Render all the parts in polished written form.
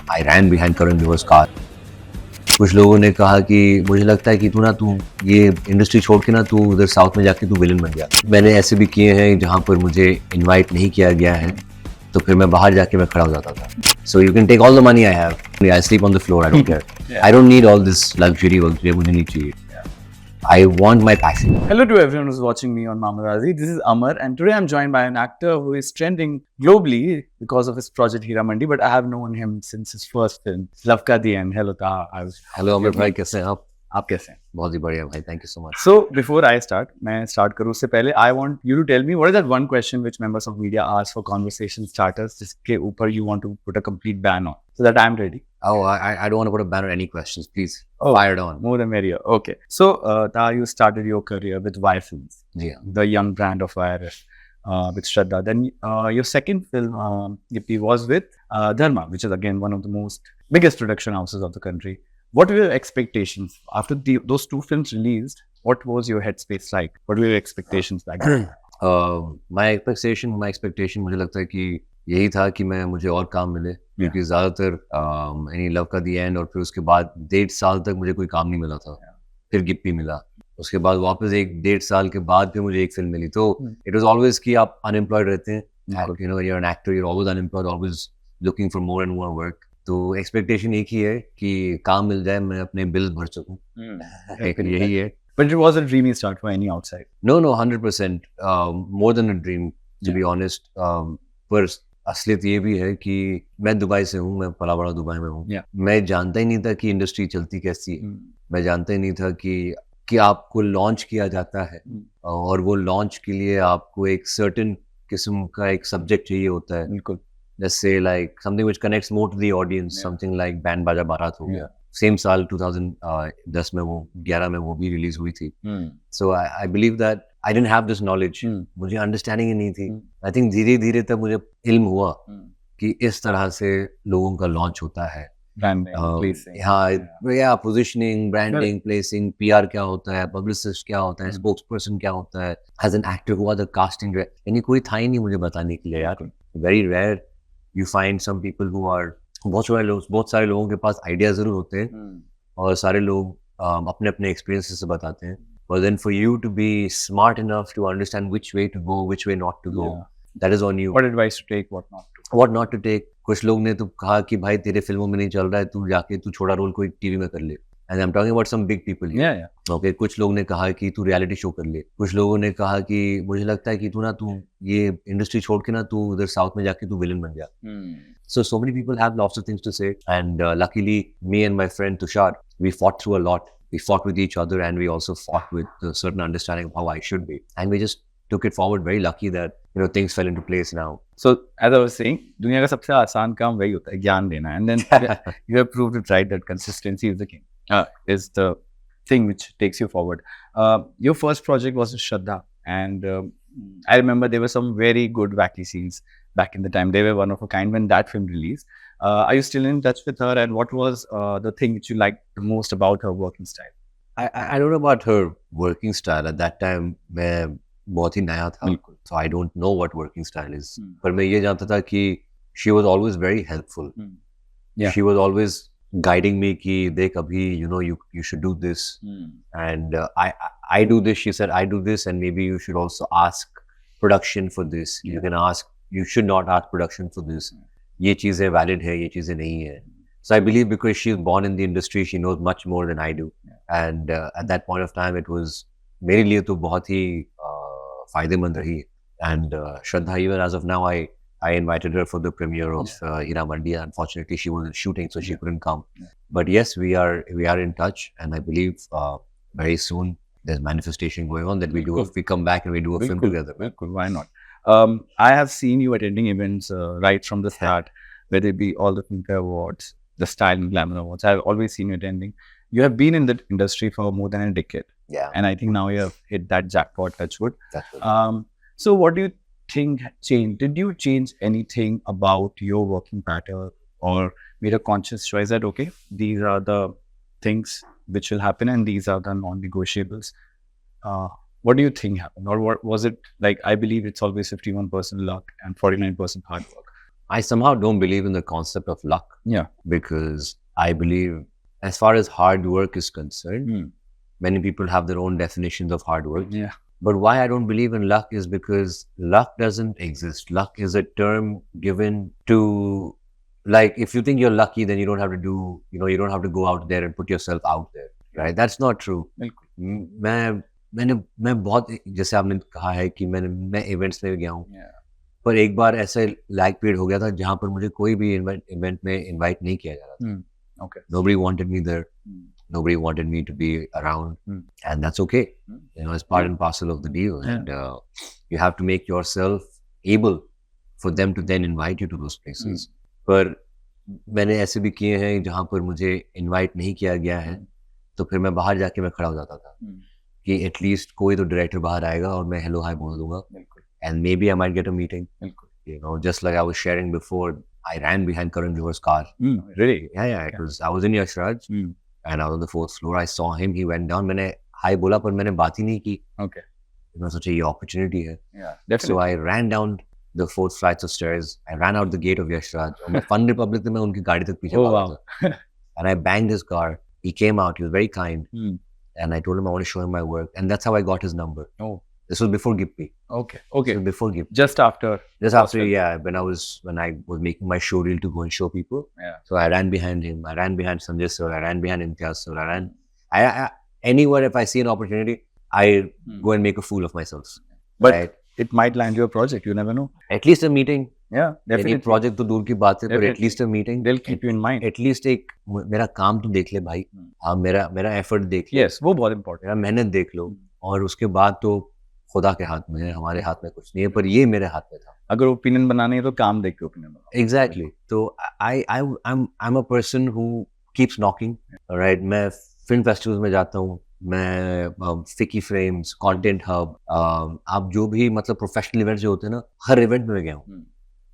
I ran behind Karan Johar's car. कुछ लोगों ने कहा कि मुझे लगता है कि तू ये इंडस्ट्री छोड़ के ना तू उधर साउथ में जाके तू विलन बन गया। मैंने ऐसे भी किए हैं जहाँ पर मुझे इनवाइट नहीं किया गया है, तो फिर मैं बाहर जाके मैं खड़ा हो जाता था। So you can take all the money I have. I sleep on the floor. I don't care. I don't need all this luxury. मुझे नहीं चाहिए. I want my passion. Hello to everyone who's watching me on Mamaraazzi. This is Amar, and today I'm joined by an actor who is trending globally because of his project Heeramandi, but I have known him since his first film, Love Ka the End. Hello, Taha. Hello, Amar भाई, कैसे हैं आप? आप कैसे हैं? बहुत ही बढ़िया भाई. Thank you so much. So before I start, मैं start करूँ उससे पहले, I want you to tell me what is that one question which members of media ask for conversation starters, जिसके ऊपर you want to put a complete ban on, so that I'm ready. Oh, I don't want to put a ban on any questions. Please, fire it on. More than merrier. Okay. So, Taha, you started your career with Wire Films, the young brand of Wire, with Shraddha. Then your second film, Yippee, was with Dharma, which is again one of the most biggest production houses of the country. What were your expectations after those two films released? What was your headspace like? What were your expectations back then? My expectation मुझे लगता है कि यही था कि मुझे और काम मिले, क्योंकि ज़्यादातर यानी लव का दी एंड और फिर उसके बाद 1.5 साल तक मुझे कोई काम नहीं मिला था। फिर गिप्पी मिला, उसके बाद वापस 1.5 साल के बाद फिर मुझे एक फिल्म मिली। तो इट वाज ऑलवेज कि आप अनएम्प्लॉयड रहते हैं, you know, you're an actor, you're always unemployed, always looking for more and more work. तो एक्सपेक्टेशन एक ही है कि काम मिल जाए, मैं अपने बिल भर सकूं। यही है। But it was a dreamy start for any outside. No, 100%. More than a dream, to be honest. पर असलियत ये भी है कि मैं दुबई से हूँ, मैं पला बड़ा दुबई में हूँ। मैं जानता ही नहीं था कि इंडस्ट्री चलती कैसी है। मैं जानता ही नहीं था कि आपको लॉन्च किया जाता है और वो लॉन्च के लिए आपको एक सर्टेन किस्म का एक सब्जेक्ट चाहिए होता है। बिल्कुल। जैसे like something which connects more to the audience, something like band Baaja Baaraat हो गया। सेम साल 2010 में वो 11 में वो भी रिलीज हुई थी। So I believe that I didn't have this knowledge, मुझे अंडरस्टैंडिंग ही नहीं थी। आई थिंक धीरे धीरे तब मुझे इल्म हुआ कि इस तरह से लोगों का लॉन्च होता है। पोजिशनिंग, ब्रांडिंग, प्लेसिंग, पीआर क्या होता है, पब्लिसिस्ट क्या होता है, स्पोक्स पर्सन क्या होता है, एज एन एक्टर हुआ द कास्टिंग, यानी कोई था ही नहीं मुझे बताने के लिए यार। Very rare you find some people who are, बहुत सारे लोगों के पास आइडिया जरूर होते हैं और सारे लोग अपने अपने एक्सपीरियंसेस से बताते हैं, but then for you to be smart enough to understand which way to go, which way not to go, that is on you. What advice to take, what not to take. कुछ लोग ने तो कहा कि भाई तेरे फिल्मों में नहीं चल रहा है, तू जाके तू छोटा रोल कोई टीवी में कर ले, and I'm talking about some big people here. Okay, कुछ लोग ने कहा कि तू रियलिटी शो कर ले, कुछ लोगों ने कहा कि मुझे लगता है कि तू ये इंडस्ट्री छोड़ के ना तू उधर साउथ में जाके तू विलन बन गया। So many people have lots of things to say, and luckily me and my friend Tushar, we fought through a lot. We fought with each other, and we also fought with a certain understanding of how I should be, and we just took it forward. Very lucky that things fell into place now. So as I was saying, दुनिया का सबसे आसान काम वही होता है, ज्ञान देना, and then you have proved it right that consistency is the king, is the thing which takes you forward. Your first project was Shraddha, and I remember there were some very good wacky scenes back in the time. They were one of a kind when that film released. Are you still in touch with her, and what was the thing which you liked the most about her working style? I don't know about her working style. At that time, मैं बहुत ही नया था, so I don't know what working style is. पर मैं ये जानता था कि she was always very helpful. She was always guiding me कि देख अभी you should do this, and I do this. She said I do this, and maybe you should also ask production for this. You should not ask production for this. ये चीज़ें valid है, ये चीज़ें नहीं है. So I believe because she is born in the industry, she knows much more than I do. And at that point of time, it was मेरे लिए तो बहुत ही फायदेमंद रही. And Shraddha, even as of now, I invited her for the premiere of Heeramandi. Unfortunately, she wasn't shooting, so she couldn't come. But yes, we are in touch, and I believe very soon there's manifestation going on that we come back and we do a film together. Why not? I have seen you attending events right from the start, whether it be all the Filmfare Awards, the Style and Glamour Awards. I've always seen you attending. You have been in the industry for more than a decade. Yeah. And I think now you have hit that jackpot, touch wood. So what do you think changed? Did you change anything about your working pattern or made a conscious choice that, okay, these are the things which will happen and these are the non-negotiables? What do you think happened? Or what was it like? I believe it's always 51% luck and 49% hard work. I somehow don't believe in the concept of luck. Yeah. Because I believe, as far as hard work is concerned, many people have their own definitions of hard work. Yeah. But why I don't believe in luck is because luck doesn't exist. Luck is a term given to, like, if you think you're lucky, then you don't have to do, you don't have to go out there and put yourself out there, right? That's not true. मैं बहुत, जैसे आपने कहा है कि मैं events में गया हूँ, पर एक बार ऐसे लैग पीरियड हो गया था जहाँ पर मुझे कोई भी इवेंट में इनवाइट नहीं किया जा रहा था. Nobody wanted me there. Nobody wanted me to be around, and that's okay. It's part and parcel of the deal, and you have to make yourself able for them to then invite you to those places. पर मैंने ऐसे भी किए हैं जहाँ पर मुझे invite नहीं किया गया है, तो फिर मैं बाहर जाके मैं खड़ा हो जाता था कि एटलीस्ट कोई तो डायरेक्टर बाहर आएगा और मैं हेलो हाय बोल दूंगा, and maybe I might get a meeting. Just like I was sharing before, I ran behind Karan Johar's car. Really? Yeah. I was in Yashraj, and I was on the 4th floor. I saw him. He went down. मैंने हाय बोला पर मैंने बात ही नहीं की. Okay. मैं सोचा ये opportunity है. Yeah, definitely. So I ran down the 4th flights of stairs. I ran out the gate of Yashraj. और मैं Fun Republic में उनकी गाड़ी तक पीछे भागा था. And I banged his car. He came out. He was very kind. And I told him I want to show him my work. And that's how I got his number. Oh. This was before Gippy. Okay. This was before Gippy. Just after, yeah. When I was making my show reel to go and show people. Yeah. So I ran behind him. I ran behind Sanjay sir. I ran behind Imtiaz sir. I anywhere if I see an opportunity, I go and make a fool of myself. But it might land you a project. You never know. At least a meeting. Yeah, definitely. Any project तो दूर की बात है, but at least a meeting. They'll keep you in mind. At least एक मेरा काम तो देख ले भाई. हाँ, मेरा effort देख ले. Yes, वो बहुत important. मेरा मेहनत देख लो. और उसके बाद तो खुदा के हाथ में है, हमारे हाथ में कुछ नहीं है, पर ये मेरे हाथ में था. अगर ओपिनियन बनानी है तो काम देख के ओपिनियन बनाओ. Exactly. तो I'm a person who keeps knocking. Right? मैं film festivals में जाता हूँ. मैं फिकी फ्रेम्स, कंटेंट हब, आप जो भी मतलब प्रोफेशनल इवेंट्स जो होते हैं ना, हर इवेंट में गया हूँ.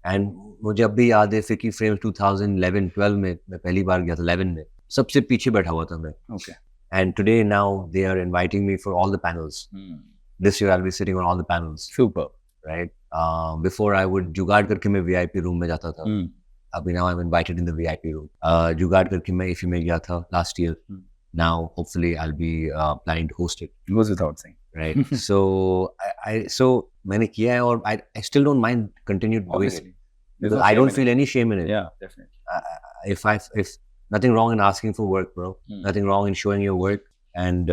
एंड मुझे अब भी याद है फिकी फ्रेम्स 2011-12 में मैं पहली बार गया था. 11 में सबसे पीछे बैठा हुआ था मैं. And today now they are inviting me for all the panels. This year I will be sitting on all the panels. Super. Right. Before I would jugaad करके मैं वीआईपी रूम में जाता था. अभी now I am invited in the VIP room. Jugaad करके मैं IFFI में गया था last year. Now, hopefully, I'll be planning to host it. It goes without saying. Right. So, so मैंने किया है और I still don't mind continued doing it. Because I don't feel any shame in it. Yeah, definitely. If nothing wrong in asking for work, bro. Nothing wrong in showing your work, and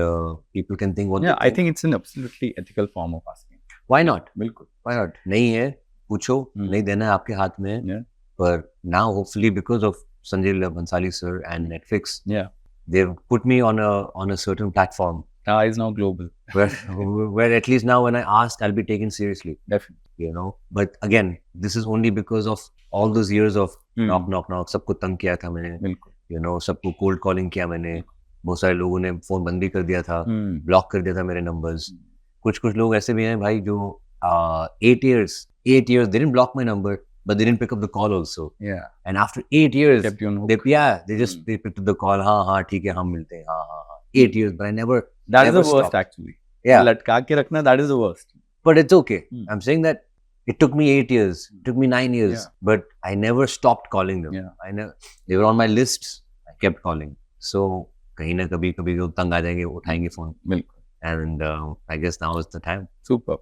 people can think what. Yeah, I think it's an absolutely ethical form of asking. Why not? बिल्कुल. Why not? नहीं है, पूछो. नहीं देना है आपके हाथ में. Yeah. But now, hopefully, because of Sanjay Bhansali sir and Netflix. Yeah. They've put me on a certain platform. Taha is now global. Where at least now when I ask, I'll be taken seriously. Definitely. But again, this is only because of all those years of knock. सबको तंग किया था मैंने. बिल्कुल. सबको cold calling किया मैंने. बहुत सारे लोगों ने फोन बंद भी कर दिया था. ब्लॉक कर दिया था मेरे नंबर्स. कुछ लोग ऐसे भी हैं भाई जो 8 years they didn't block my number. But they didn't pick up the call also. Yeah. And after 8 years, they picked up the call. हाँ ठीक है हम मिलते हैं. हाँ. 8 years, but I never. That is the worst actually. Yeah. लटका के रखना, that is the worst. But it's okay. I'm saying that it took me 8 years, it took me 9 years, but I never stopped calling them. Yeah. They were on my lists. I kept calling. So कहीं ना कभी जो तंग आ जाएंगे उठाएंगे phone. बिल्कुल. And I guess now is the time. Super.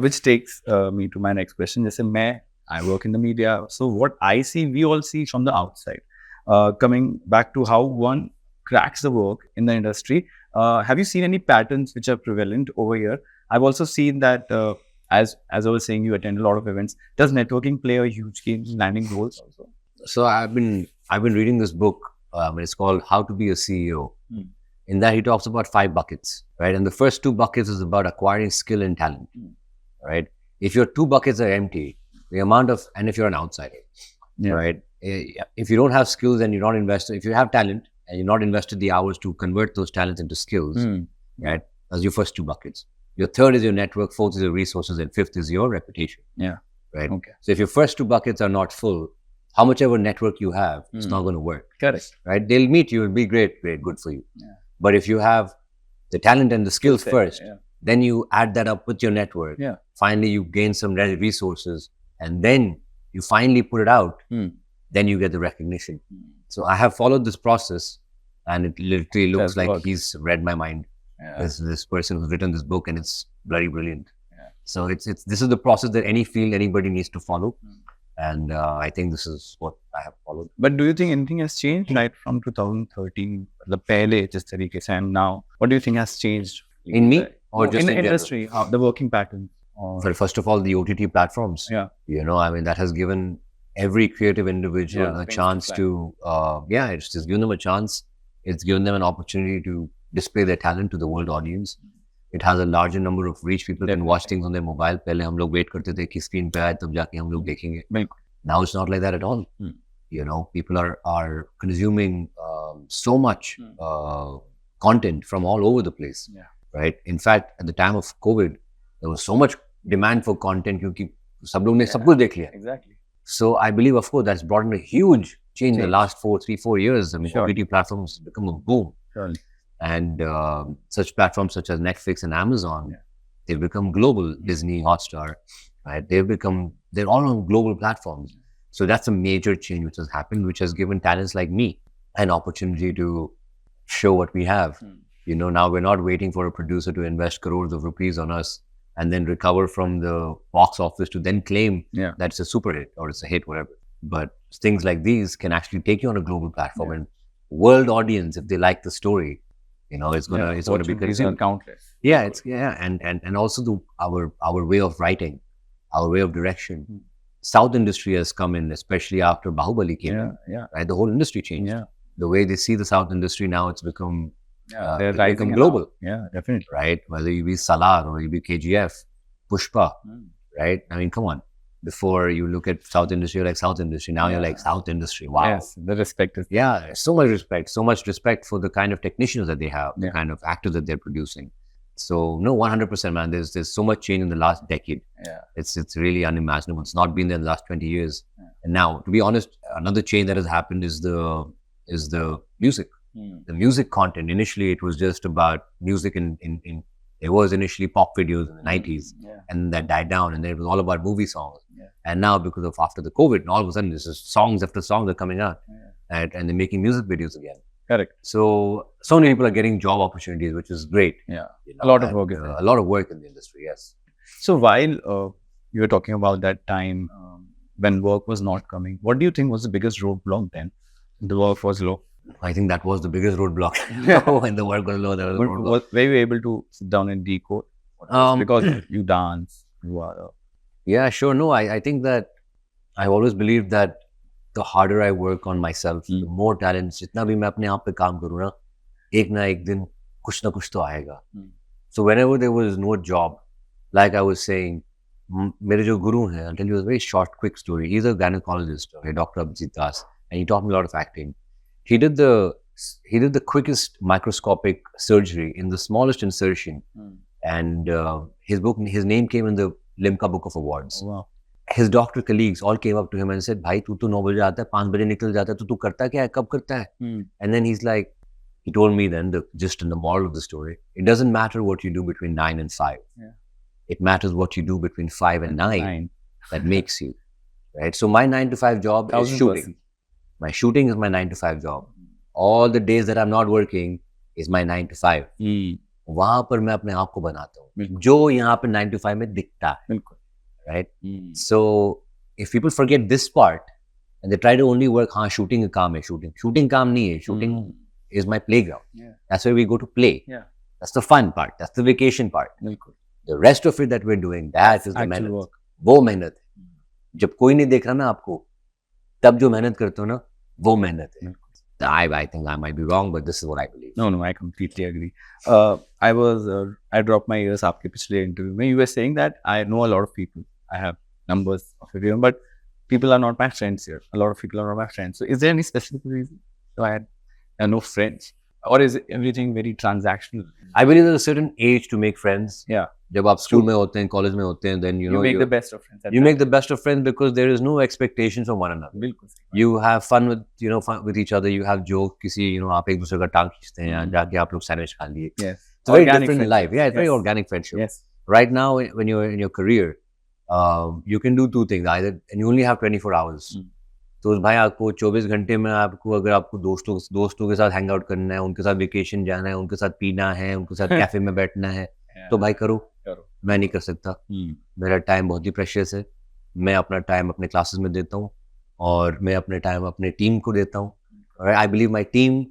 Which takes me to my next question. जैसे I work in the media, so what I see, we all see from the outside. Coming back to how one cracks the work in the industry, have you seen any patterns which are prevalent over here? I've also seen that, as I was saying, you attend a lot of events. Does networking play a huge game in landing roles also? So I've been reading this book. It's called How to Be a CEO. In that he talks about 5 buckets, right? And the first 2 buckets is about acquiring skill and talent, right? If your 2 buckets are empty, the amount of, and if you're an outsider, right? If you don't have skills and you're not invested, if you have talent and you're not invested the hours to convert those talents into skills, right? That's your first 2 buckets. Your third is your network, fourth is your resources, and fifth is your reputation. Yeah. Right. Okay. So if your first 2 buckets are not full, how much ever network you have, it's not going to work. Correct. Right? They'll meet you, it'll be great, good for you. Yeah. But if you have the talent and the skills first, then you add that up with your network. Yeah. Finally, you gain some resources, and then you finally put it out, then you get the recognition. So I have followed this process, and it literally looks like he's read my mind. This person who's written this book, and it's bloody brilliant. So this is the process that any field, anybody needs to follow. And I think this is what I have followed. But do you think anything has changed right from 2013, the pehle jis tarike se, and now? What do you think has changed? In me? Or just in the general? industry, how, the working pattern? Well, first of all, the OTT platforms. I mean, that has given every creative individual a chance to, it's just given them a chance. It's given them an opportunity to display their talent to the world audience. It has a larger number of reach. People can watch things on their mobile. Pehle hum log wait karte the ki screen pe aaye tab jaake hum log dekhenge. Now it's not like that at all. People are consuming so much content from all over the place. Right? In fact, at the time of COVID, there was so much demand for content because sab log ne sab kuch dekh liya. Exactly. So I believe, of course, that's brought in a huge change in the last 3-4 years. I mean, OTT platforms have become a boom. And such platforms such as Netflix and Amazon, they've become global. Disney, Hotstar, right? They're all on global platforms. So that's a major change which has happened, which has given talents like me an opportunity to show what we have. Now we're not waiting for a producer to invest crores of rupees on us and then recover from the box office to then claim that it's a super hit or it's a hit, whatever. But things like these can actually take you on a global platform and world audience, if they like the story, it's gonna be consumed. Countless. And also our way of writing, our way of direction. South industry has come in, especially after Bahubali came in. Right, the whole industry changed. The way they see the South industry now, it's become global. Yeah, definitely. Right, whether you be Salar or you be KGF, Pushpa. Right, I mean, come on. Before you look at South industry, you're like South industry. Now you're like South industry. Wow. Yes, the respect is so much respect for the kind of technicians that they have, the kind of actors that they're producing. So no, 100%, man. There's so much change in the last decade. It's really unimaginable. It's not been there in the last 20 years. And now, to be honest, another change that has happened is the music. The music content. Initially, it was just about music it was initially pop videos in the 90s, and that died down, and then it was all about movie songs. And now, because of after the COVID, and all of a sudden, there's just songs after songs are coming out, and they're making music videos again. Correct. So many people are getting job opportunities, which is great. A lot of work. A lot of work in the industry. Yes. So while you were talking about that time when work was not coming, what do you think was the biggest roadblock then? The work was low. I think that was the biggest roadblock. When the work was low, there was a roadblock. Were you able to sit down and decode? Because you dance, you are... Yeah, sure. No, I think that I've always believed that the harder I work on myself, the more talents, jitna bhi main apne aap pe kaam karu na ek din kuch na kuch to aayega. So whenever there was no job, like I was saying, mere jo guru hain, I'll tell you a very short, quick story. He's a gynecologist, Dr. Abhijit Das, and he taught me a lot of acting. He did the quickest microscopic surgery in the smallest insertion, and his name came in the Limca Book of Awards. Oh, wow. His doctor colleagues all came up to him and said, "Bhai, tu 9 baje aata hai, 5 baje nikal jata hai, tu karta kya hai, kab karta hai?" And then he told me then, just in the moral of the story, it doesn't matter what you do between 9 and 5. It matters what you do between 5 and 9 that makes you. Right? So my 9 to 5 job is shooting. My shooting is my 9 to 5 job. All the days that I'm not working is my 9 to 5. वहाँ पर मैं अपने आप को बनाता हूँ जो यहाँ पे 9 to 5 में दिखता है. Right? So if people forget this part and they try to only work, हाँ shooting का काम है, shooting काम नहीं है, shooting is my playground. That's where we go to play. That's the fun part. That's the vacation part. The rest of it that we're doing, that is the मेहनत. वो मेहनत है. जब कोई नहीं देख रहा ना आपको, तब जो मेहनत करते हो ना, वो मेहनत है. I think I might be wrong, but this is what I believe. No, I completely agree. I dropped my ears after the interview. When you were saying that, I know a lot of people. I have numbers of everyone, but people are not my friends here. A lot of people are not my friends. So is there any specific reason why I have no friends? Or is everything very transactional? I believe there's a certain age to make friends. Yeah. जब आप school में होते हैं, college में होते हैं, then you make the best of friends. You make the best of friends because there is no expectations from one another. बिल्कुल. You have fun with each other. You have jokes. किसी आप एक दूसरे का टांग खींचते हैं, जाके आप लोग सैंडविच खा लिए. Yes. It's very different in life. Yeah, it's very organic friendship. Yes. Right now, when you're in your career, you can do two things. Either, and you only have 24 hours. तो भाई आपको 24 घंटे में आपको अगर आपको दोस्तों के साथ हैंग आउट करना है, उनके साथ वेकेशन जाना है, उनके साथ पीना है, उनके साथ कैफे में बैठना है, तो भाई करो. मैं नहीं कर सकता. मेरा टाइम बहुत ही प्रेशियस है. मैं अपना टाइम अपने क्लासेस में देता हूँ और मैं अपने टाइम अपने टीम को देता हूँ. I believe my team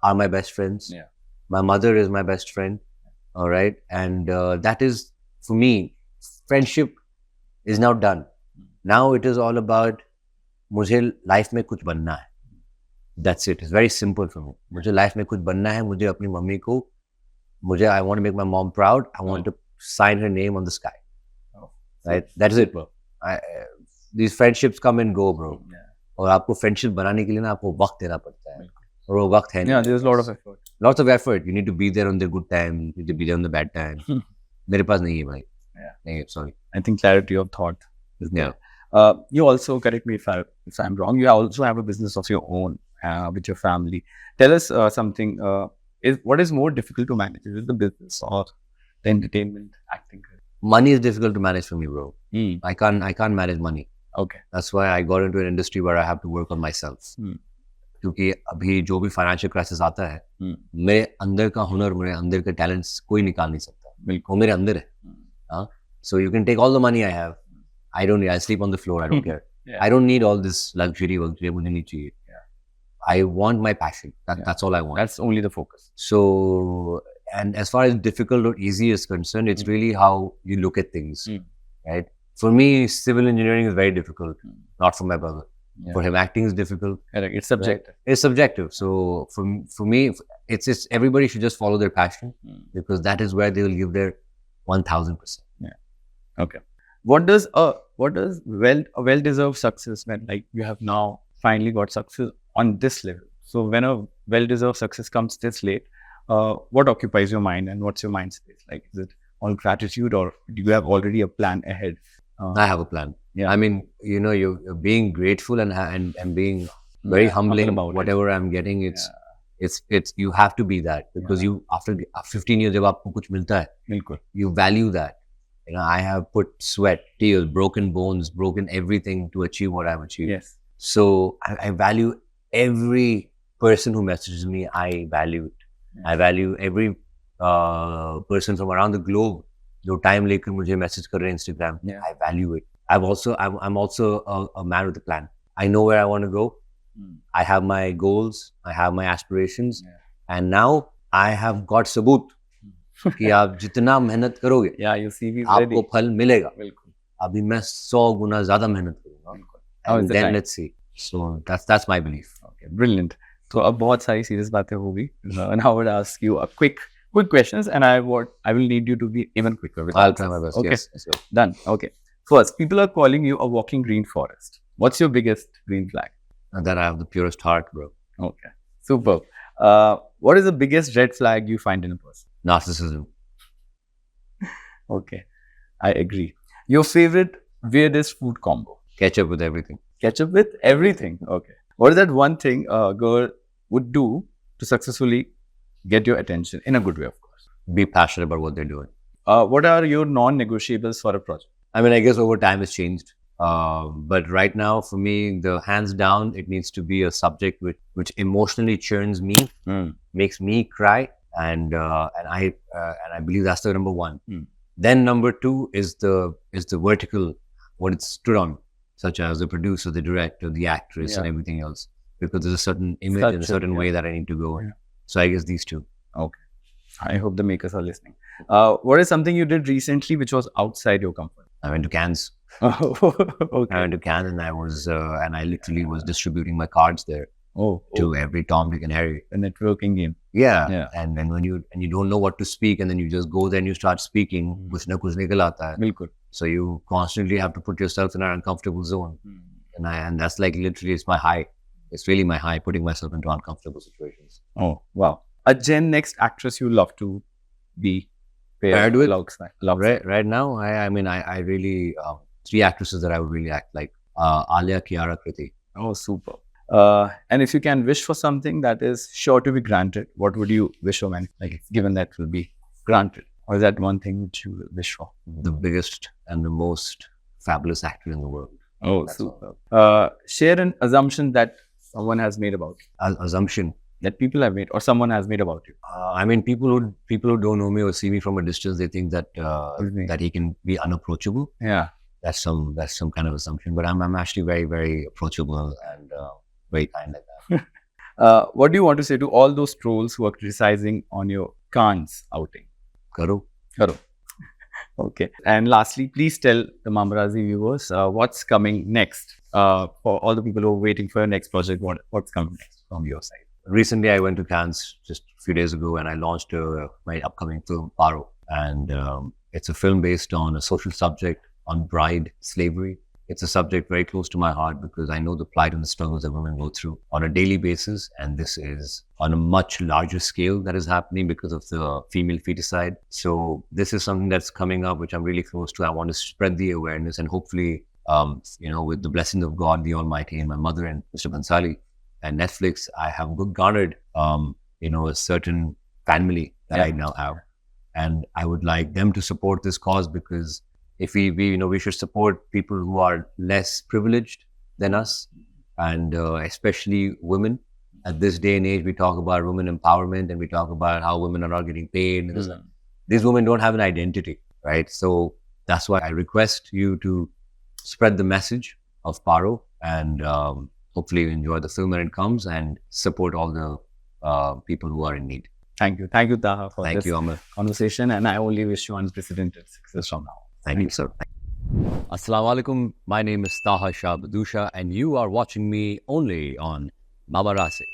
are my best friends. My mother is my best friend. All right. And that is, for me, friendship is now done. Now it is all about मुझे life में कुछ बनना है. That's it. It's very simple for me. मुझे life में कुछ बनना है. मुझे अपनी मम्मी को, I want to make my mom proud. I want to sign her name on the sky. Right? That is it, bro. These friendships come and go, bro. और आपको friendship बनाने के लिए ना आपको वक्त देना पड़ता है. और वो वक्त है. Yeah, there's a lot of effort. Lots of effort. You need to be there on the good time. You need to be there on the bad time. मेरे पास नहीं है भाई. नहीं, sorry. I think clarity of thought is there. You also, correct me if I'm wrong, you also have a business of your own with your family. Tell us something. What is more difficult to manage? Is it the business or the entertainment, acting? Money is difficult to manage for me, bro. I can't manage money. Okay. That's why I got into an industry where I have to work on myself. क्योंकि अभी जो भी financial crisis आता है, मेरे अंदर का हुनर, मेरे अंदर के टैलेंट्स कोई निकाल नहीं सकता. वो मेरे अंदर है. So you can take all the money I have. I don't need. I sleep on the floor. I don't care. I don't need all this luxury. मुझे नहीं चाहिए. I want my passion. That's all I want. That's only the focus. So, and as far as difficult or easy is concerned, it's really how you look at things, right? For me, civil engineering is very difficult. Not for my brother. For him, acting is difficult. It's subjective. Right? It's subjective. So for me, it's everybody should just follow their passion because that is where they will give their 1000%. Yeah. Okay. What does a well-deserved success when, like, you have now finally got success on this level? So when a well-deserved success comes this late, what occupies your mind and what's your mind space? Like, is it all gratitude or do you have already a plan ahead? I have a plan. Yeah. I mean, you're being grateful and being very humbling about whatever I'm getting. It's you have to be that because you after 15 years जब आपको कुछ मिलता है, you value that. I have put sweat, tears, broken bones, broken everything to achieve what I've achieved. Yes. So I value every person who messages me. I value it. I value every person from around the globe जो time लेकर मुझे message कर रहे हैं Instagram. I value it. I'm also a man with a plan. I know where I want to go. I have my goals. I have my aspirations. And now I have got सबूत कि आप जितना मेहनत करोगे, आपको फल मिलेगा. अभी मैं 100 गुना ज़्यादा मेहनत करूँगा. And then let's see. So that's my belief. Okay, brilliant. तो अब बहुत सारी serious बातें होगी. And I would ask you a quick questions, and I will need you to be even quicker. I'll try my best. Okay. Yes. Done. Okay. First, people are calling you a walking green forest. What's your biggest green flag? That I have the purest heart, bro. Okay. Superb. What is the biggest red flag you find in a person? Narcissism. Okay. I agree. Your favorite weirdest food combo? Ketchup with everything. Ketchup with everything. Okay. What is that one thing a girl would do to successfully get your attention in a good way, of course? Be passionate about what they're doing. What are your non-negotiables for a project? I mean, I guess over time it's changed. But right now, for me, the hands down, it needs to be a subject which emotionally churns me, makes me cry, and I believe that's the number one. Then number two is the vertical, what it's stood on, such as the producer, the director, the actress, and everything else. Because there's a certain image and a certain way that I need to go in. So I guess these two. Okay. I hope the makers are listening. What is something you did recently which was outside your comfort? I went to Cannes. Okay. I went to Cannes and I literally was distributing my cards there to every Tom, Dick and Harry. A networking game. Yeah. And then when you don't know what to speak and then you just go there and you start speaking, kuch na kuch nikal aata hai. Bilkul. So you constantly have to put yourself in an uncomfortable zone. And that's like literally it's my high. It's really my high, putting myself into uncomfortable situations. Oh, wow. A Gen Next actress you love to be paired with? Right now, I really, 3 actresses that I would really act like. Alia, Kiara, Kriti. Oh, super. And if you can wish for something that is sure to be granted, what would you wish for, man? Like, given that will be granted. Or is that one thing which you wish for? The biggest and the most fabulous actor in the world. Oh, That's super. Share an assumption that someone has made about you. Assumption. That people have made or someone has made about you. I mean, people who don't know me or see me from a distance, they think that that he can be unapproachable. Yeah. That's some kind of assumption. But I'm actually very, very approachable and very kind like that. What do you want to say to all those trolls who are criticizing on your Khan's outing? Karo. Okay. And lastly, please tell the Mamaraazzi viewers what's coming next for all the people who are waiting for your next project. What's coming next from your side? Recently, I went to Cannes just a few days ago and I launched my upcoming film, Paro. And it's a film based on a social subject on bride slavery. It's a subject very close to my heart because I know the plight and the struggles that women go through on a daily basis. And this is on a much larger scale that is happening because of the female feticide. So this is something that's coming up, which I'm really close to. I want to spread the awareness and hopefully, with the blessing of God, the Almighty, and my mother and Mr. Bansali and Netflix, I have garnered, a certain family that I now have. And I would like them to support this cause because if we should support people who are less privileged than us, and especially women. At this day and age, we talk about women empowerment and we talk about how women are not getting paid. And these women don't have an identity, right? So that's why I request you to spread the message of Paro and hopefully you enjoy the film when it comes and support all the people who are in need. Thank you, Taha, for this conversation. And I only wish you unprecedented success from now. Thank you, sir. Assalamu alaikum. My name is Taha Shah Badussha, and you are watching me only on Mamaraazzi.